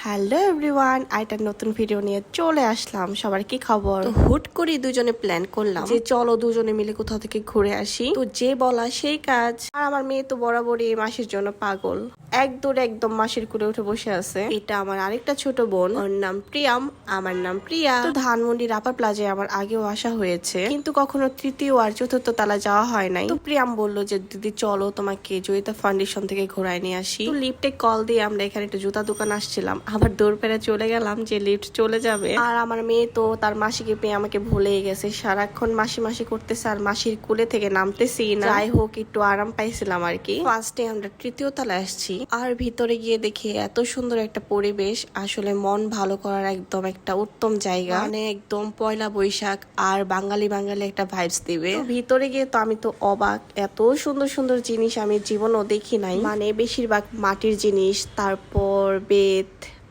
Hello everyone, একটা নতুন video নিয়ে চলে আসলাম। সবার কি খবর? তো হুট করে দুজনে প্ল্যান করলাম যে চলো দুজনে মিলে কোথাও থেকে ঘুরে আসি। তো যে বলা সেই কাজ। আর আমার মেয়ে তো বরাবরই মাসির জন্য পাগল, এক দৌড়ে একদম মাসির কুলে উঠে বসে আছে। এটা আমার আরেকটা ছোট বোন, ওর নাম প্রিয়াম, আমার নাম প্রিয়া। তো ধানমন্ডির আপার প্লাজায় আমার আগেও আসা হয়েছে, কিন্তু কখনো তৃতীয় আর চতুর্থ তলা যাওয়া হয় নাই। তো প্রিয়াম বললো যে দিদি চলো তোমাকে জয়িতা ফাউন্ডেশন থেকে ঘোরায় নিয়ে আসি। তো লিফটে কল দিয়ে আমরা এখানে একটা জুতা দোকান আসছিলাম, আবার দৌড় পেরে চলে গেলাম যে লিফট চলে যাবে। আর আমার মেয়ে তো তার মাসিকে পেয়ে আমাকে ভুলেই গেছে, সারাক্ষণ মাসি মাসি করতেছে আর মাসির কুলে থেকে নামতেছি না। যাই হোক একটু আরাম পাইছিলাম আর কি। ফার্স্টে আমরা তৃতীয় তলায় আসছি, আর ভিতরে গিয়ে দেখি এত সুন্দর একটা পরিবেশ, আসলে মন ভালো করার একদম একটা উত্তম জায়গা। মানে একদম পয়লা বৈশাখ আর বাঙালি বাঙালি একটা ভাইবস দিবে। ভিতরে গিয়ে তো আমি তো অবাক, এত সুন্দর সুন্দর জিনিস আমি জীবনও দেখি নাই। মানে বেশিরভাগ মাটির জিনিস, তারপর বেত,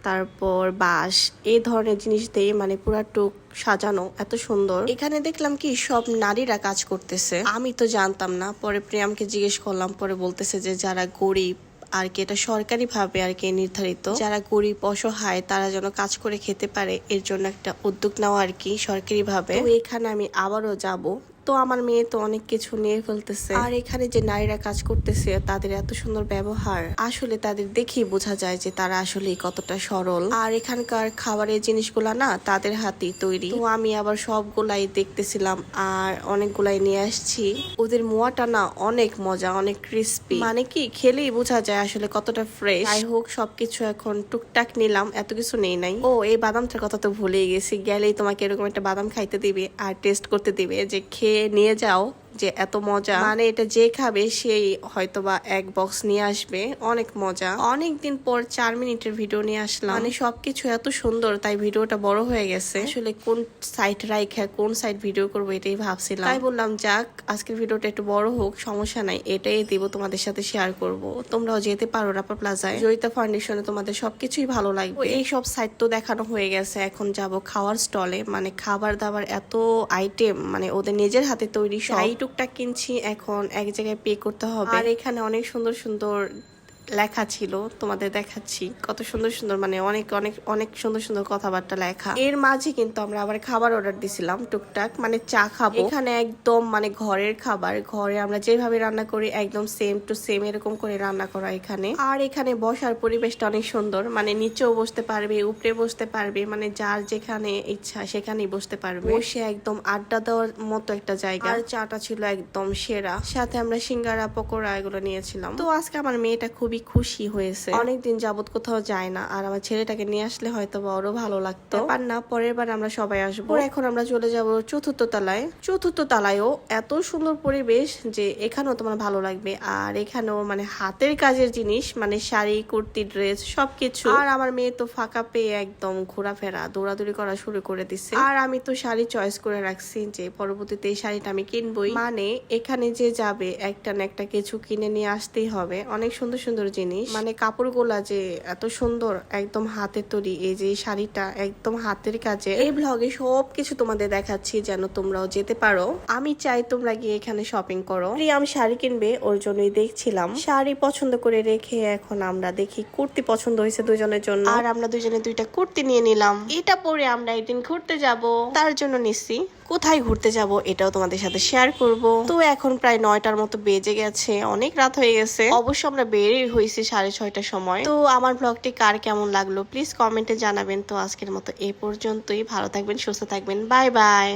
তারপর বাঁশ, এই ধরনের জিনিস দিয়ে মানে পুরা টুক সাজানো, এত সুন্দর। এখানে দেখলাম কি সব নারীরা কাজ করতেছে, আমি তো জানতাম না। পরে প্রিয়ামকে জিজ্ঞেস করলাম, পরে বলতেছে যে যারা গরিব আর কি, এটা সরকারি ভাবে আর কি নির্ধারিত, যারা গরিব অসহায় তারা যেন কাজ করে খেতে পারে, এর জন্য একটা উদ্যোগ নেওয়া আর কি সরকারি ভাবে। তো এখানে আমি আবারও যাব। তো আমার মেয়ে তো অনেক কিছু নিয়ে ফেলতেছে। আর এখানে যে নারীরা কাজ করতেছে তাদের এত সুন্দর ব্যবহার, আসলে তাদের দেখেই বোঝা যায় যে তারা আসলে কতটা সরল। আর এখানকার খাবারের জিনিসগুলা না তাদের হাতেই তৈরি। তো আমি আবার সবগুলাই দেখতেছিলাম আর অনেকগুলাই নিয়ে আসছি। ওদের মোয়াটা না অনেক মজা, অনেক ক্রিস্পি, মানে কি খেলেই বোঝা যায় আসলে কতটা ফ্রেশ। যাই হোক সবকিছু এখন টুকটাক নিলাম, এত কিছু নেই নাই। ও এই বাদামটার কথা তো ভুলেই গেছি, গেলেই তোমাকে এরকম একটা বাদাম খাইতে দিবে আর টেস্ট করতে দিবে যে খেয়ে নিয়ে যাও যে এত মজা। মানে এটা যে খাবে সেই হয়তোবা এক বক্স নিয়ে আসবে, অনেক মজা। অনেকদিন পর 4 মিনিটের ভিডিও নিয়ে আসলাম, মানে সবকিছু এত সুন্দর তাই ভিডিওটা বড় হয়ে গেছে। আসলে কোন সাইড রাইখা কোন সাইড ভিডিও করবো এটাই ভাবছিলাম, তাই বললাম যাক আজকের ভিডিওটা একটু বড় হোক, সমস্যা নাই, এটাই দিব তোমাদের সাথে শেয়ার করব। তোমরাও যেতে পারো রাপা প্লাজায়, জয়িতা ফাউন্ডেশনে, তোমাদের সবকিছুই ভালো লাগবে। এই সব সাইড তো দেখানো হয়ে গেছে, এখন যাব খাওয়ার স্টলে। মানে খাবার দাবার এত আইটেম, মানে ওদের নিজের হাতে তৈরি সব। টুকটাক কিনছি, এখন এক জায়গায় পে করতে হবে। আর এখানে অনেক সুন্দর সুন্দর লেখা ছিল, তোমাদের দেখাচ্ছি কত সুন্দর সুন্দর, মানে অনেক অনেক অনেক সুন্দর সুন্দর কথাবার্তা লেখা। এর মাঝে কিন্তু আমরা আবার খাবার অর্ডার দিছিলাম টুকটাক, মানে চা খাবো। এখানে একদম মানে ঘরের খাবার, ঘরে আমরা যেভাবে রান্না করি একদম সেম টু সেম এরকম করে রান্না করা এখানে। আর এখানে বসার পরিবেশটা অনেক সুন্দর, মানে নিচেও বসতে পারবে, উপরে বসতে পারবে, মানে যার যেখানে ইচ্ছা সেখানেই বসতে পারবে। বসে একদম আড্ডা দেওয়ার মতো একটা জায়গা। আর চাটা ছিল একদম সেরা, সাথে আমরা সিঙ্গারা পকোড়া এগুলো নিয়েছিলাম। তো আজকে আমার মেয়েটা খুবই খুশি হয়েছে, অনেকদিন যাবত কোথাও যায় না, আর আমার ছেলেটাকে নিয়ে আসলে হয়তো আরো ভালো লাগতো। আর না পরের বার আমরা সবাই আসবো। এখন আমরা চলে যাব চতুর্থ তলায়। চতুর্থ তলায়ও এত সুন্দর পরিবেশ যে এখানেও তোমার ভালো লাগবে। আর এখানেও মানে হাতের কাজের জিনিস, মানে শাড়ি, কুর্তি, ড্রেস সবকিছু। আর আমার মেয়ে তো ফাঁকা পেয়ে একদম ঘোরাফেরা দৌড়াদৌড়ি করা শুরু করে দিচ্ছে। আর আমি তো শাড়ি চয়েস করে রাখছি যে পরবর্তীতে এই শাড়িটা আমি কিনবই। মানে এখানে যে যাবে একটা না একটা কিছু কিনে নিয়ে আসতেই হবে। অনেক সুন্দর সুন্দর জিনিস, মানে কাপড়গুলা যে এত সুন্দর, একদম হাতের তৈরি। এই যে শাড়িটা একদম হাতের কাজে। এই ব্লগে সবকিছু তোমাদের দেখাচ্ছি যেন তোমরাও যেতে পারো। আমি চাই তোমরা গিয়ে এখানে শপিং করো। প্রিয়াম শাড়ি কিনবে, ওর জন্যই দেখছিলাম। শাড়ি পছন্দ করে রেখে এখন আমরা দেখি কুর্তি পছন্দ হয়েছে দুজনের জন্য, আর আমরা দুজনে দুইটা কুর্তি নিয়ে নিলাম। এটা পরে আমরা একদিন ঘুরতে যাব, তার জন্য নিচ্ছি। কোথায় ঘুরতে যাব এটাও তোমাদের সাথে শেয়ার করব। তো এখন প্রায় 9টার মতো বেজে গেছে, অনেক রাত হয়ে গেছে। অবশ্য আমরা বেরিয়ে হয়েছি 6:30টার সময়। তো আমার ব্লগটি কার কেমন লাগলো প্লিজ কমেন্টে জানাবেন। তো আজকের মতো এ পর্যন্তই, ভালো থাকবেন, সুস্থ থাকবেন, বাই বাই।